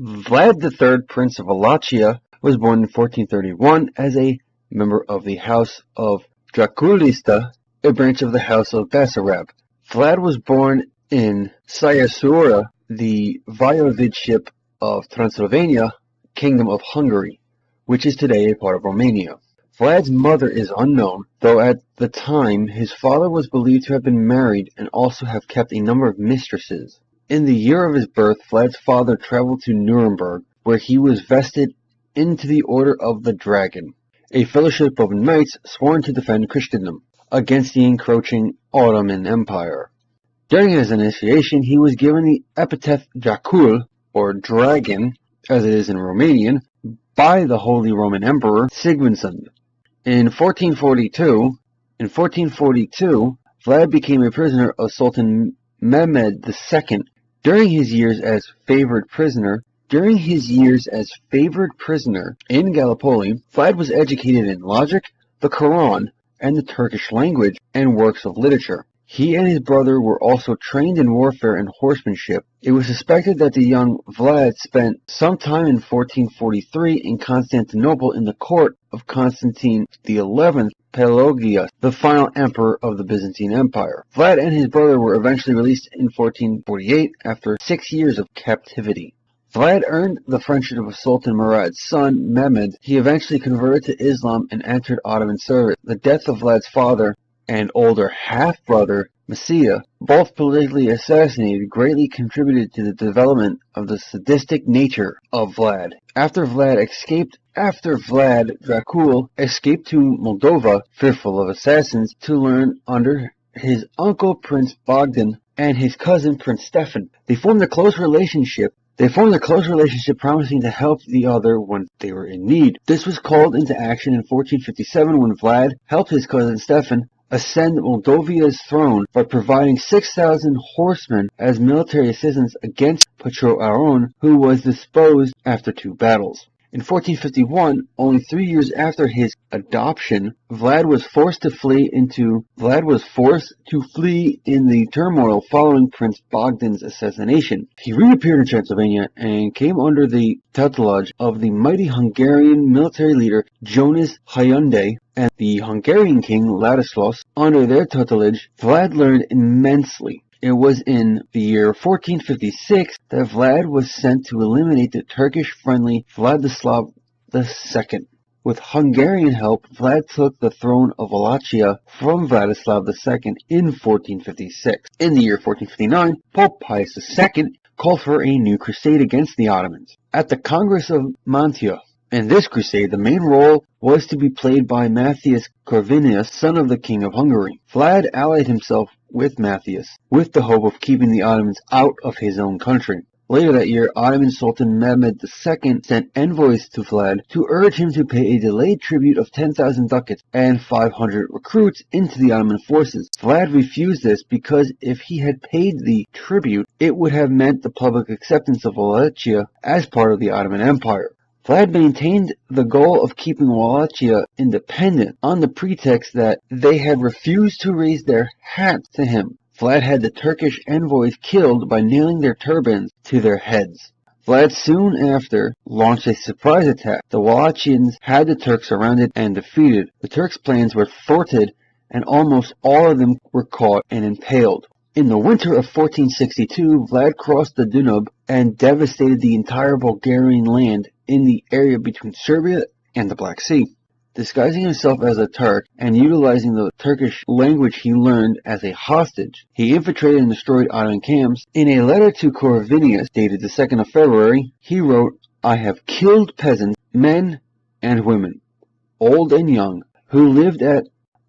Vlad the Third, Prince of Wallachia, was born in 1431 as a member of the House of Draculista, a branch of the House of Basarab. Vlad was born in Sayasura, the voivodeship of Transylvania, Kingdom of Hungary, which is today a part of Romania. Vlad's mother is unknown, though at the time his father was believed to have been married and also have kept a number of mistresses. In the year of his birth, Vlad's father traveled to Nuremberg, where he was vested into the Order of the Dragon, a fellowship of knights sworn to defend Christendom against the encroaching Ottoman Empire. During his initiation, he was given the epithet Dracul, or Dragon, as it is in Romanian, by the Holy Roman Emperor Sigmund. In 1442, Vlad became a prisoner of Sultan Mehmed II. During his years as favored prisoner in Gallipoli, Vlad was educated in logic, the Quran, and the Turkish language and works of literature. He and his brother were also trained in warfare and horsemanship. It was suspected that the young Vlad spent some time in 1443 in Constantinople in the court of Constantine XI Pelagius, the final emperor of the Byzantine Empire. Vlad and his brother were eventually released in 1448 after 6 years of captivity. Vlad earned the friendship of Sultan Murad's son, Mehmed. He eventually converted to Islam and entered Ottoman service. The death of Vlad's father and older half-brother, Messiah, both politically assassinated, greatly contributed to the development of the sadistic nature of Vlad. After Vlad Dracul escaped to Moldova, fearful of assassins, to learn under his uncle Prince Bogdan and his cousin Prince Stefan. They formed a close relationship promising to help the other when they were in need. This was called into action in 1457 when Vlad helped his cousin Stefan ascend Moldova's throne by providing 6,000 horsemen as military assistance against Petro Aron, who was disposed after 2 battles. In 1451, only 3 years after his adoption, Vlad was forced to flee in the turmoil following Prince Bogdan's assassination. He reappeared in Transylvania and came under the tutelage of the mighty Hungarian military leader Jonas Hyundai and the Hungarian king Ladislaus. Under their tutelage, Vlad learned immensely. It was in the year 1456 that Vlad was sent to eliminate the Turkish-friendly Vladislav II. With Hungarian help, Vlad took the throne of Wallachia from Vladislav II in 1456. In the year 1459, Pope Pius II called for a new crusade against the Ottomans. At the Congress of Mantua, in this crusade, the main role was to be played by Matthias Corvinus, son of the King of Hungary. Vlad allied himself with Matthias, with the hope of keeping the Ottomans out of his own country. Later that year, Ottoman Sultan Mehmed II sent envoys to Vlad to urge him to pay a delayed tribute of 10,000 ducats and 500 recruits into the Ottoman forces. Vlad refused this because if he had paid the tribute, it would have meant the public acceptance of Wallachia as part of the Ottoman Empire. Vlad maintained the goal of keeping Wallachia independent on the pretext that they had refused to raise their hats to him. Vlad had the Turkish envoys killed by nailing their turbans to their heads. Vlad soon after launched a surprise attack. The Wallachians had the Turks surrounded and defeated. The Turks' plans were thwarted and almost all of them were caught and impaled. In the winter of 1462, Vlad crossed the Danube and devastated the entire Bulgarian land in the area between Serbia and the Black Sea. Disguising himself as a Turk and utilizing the Turkish language he learned as a hostage, he infiltrated and destroyed Ottoman camps. In a letter to Corvinus, dated the 2nd of February, he wrote, "I have killed peasants, men and women, old and young, who lived at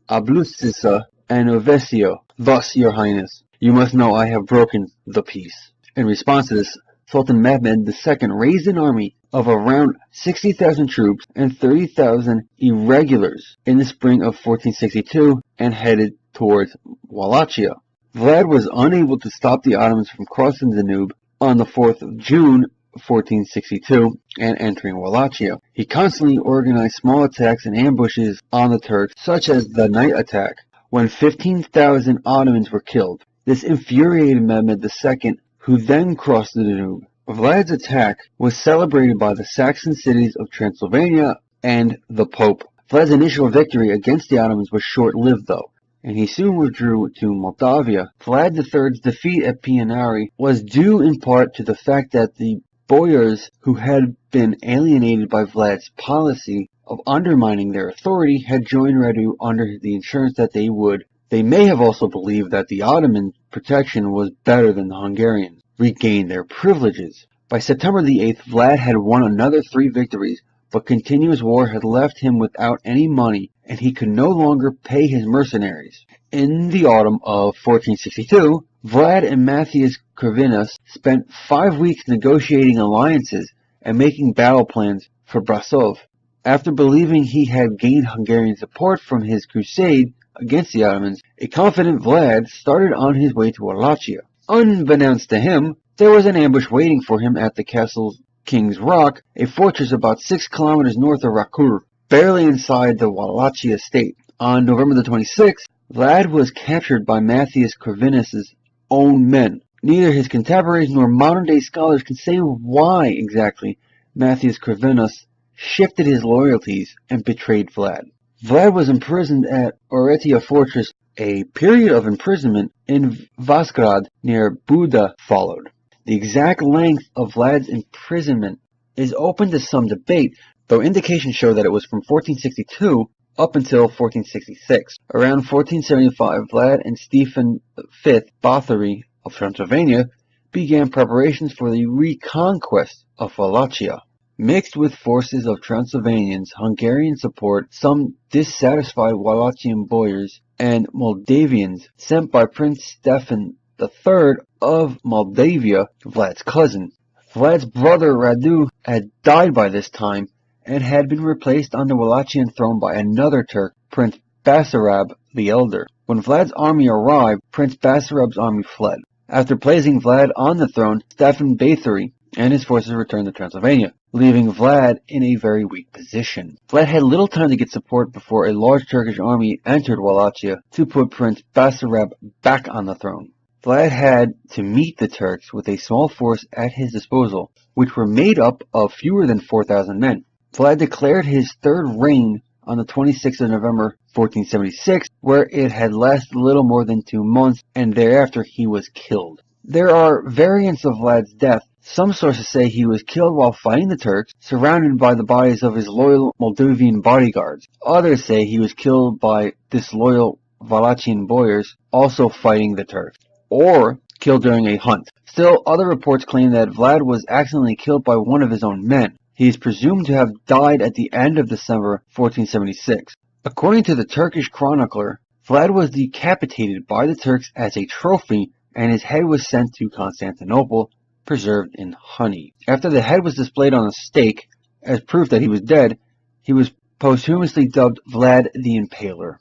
Ablusica and Ovesio. Thus, your highness, you must know I have broken the peace." In response to this, Sultan Mehmed II raised an army of around 60,000 troops and 30,000 irregulars in the spring of 1462 and headed towards Wallachia. Vlad was unable to stop the Ottomans from crossing the Danube on the 4th of June 1462 and entering Wallachia. He constantly organized small attacks and ambushes on the Turks, such as the night attack, when 15,000 Ottomans were killed. This infuriated Mehmed II, who then crossed the Danube. Vlad's attack was celebrated by the Saxon cities of Transylvania and the Pope. Vlad's initial victory against the Ottomans was short-lived though, and he soon withdrew to Moldavia. Vlad III's defeat at Pianari was due in part to the fact that the boyars who had been alienated by Vlad's policy of undermining their authority had joined Radu under the assurance that they would. They may have also believed that the Ottoman protection was better than the Hungarians, regain their privileges. By September the 8th, Vlad had won another 3 victories, but continuous war had left him without any money, and he could no longer pay his mercenaries. In the autumn of 1462, Vlad and Matthias Corvinus spent 5 weeks negotiating alliances and making battle plans for Brasov. After believing he had gained Hungarian support from his crusade against the Ottomans, a confident Vlad started on his way to Wallachia. Unbeknownst to him, there was an ambush waiting for him at the castle's King's Rock, a fortress about 6 kilometers north of Rakur, barely inside the Wallachia state. On November the 26th, Vlad was captured by Matthias Corvinus's own men. Neither his contemporaries nor modern-day scholars can say why exactly Matthias Corvinus shifted his loyalties and betrayed Vlad. Vlad was imprisoned at Oretia Fortress. A period of imprisonment in Vasgrad near Buda followed. The exact length of Vlad's imprisonment is open to some debate, though indications show that it was from 1462 up until 1466. Around 1475, Vlad and Stephen V Bathory of Transylvania began preparations for the reconquest of Wallachia. Mixed with forces of Transylvanians, Hungarian support, some dissatisfied Wallachian boyars, and Moldavians sent by Prince Stefan III of Moldavia, Vlad's cousin. Vlad's brother Radu had died by this time and had been replaced on the Wallachian throne by another Turk, Prince Basarab the Elder. When Vlad's army arrived, Prince Basarab's army fled. After placing Vlad on the throne, Stefan Bathory and his forces returned to Transylvania, leaving Vlad in a very weak position. Vlad had little time to get support before a large Turkish army entered Wallachia to put Prince Basarab back on the throne. Vlad had to meet the Turks with a small force at his disposal, which were made up of fewer than 4,000 men. Vlad declared his third reign on the 26th of November 1476, where it had lasted little more than 2 months, and thereafter he was killed. There are variants of Vlad's death. Some sources say he was killed while fighting the Turks, surrounded by the bodies of his loyal Moldavian bodyguards. Others say he was killed by disloyal Wallachian boyars also fighting the Turks, or killed during a hunt. Still, other reports claim that Vlad was accidentally killed by one of his own men. He is presumed to have died at the end of December 1476. According to the Turkish chronicler, Vlad was decapitated by the Turks as a trophy, and his head was sent to Constantinople, preserved in honey. After the head was displayed on a stake, as proof that he was dead, he was posthumously dubbed Vlad the Impaler.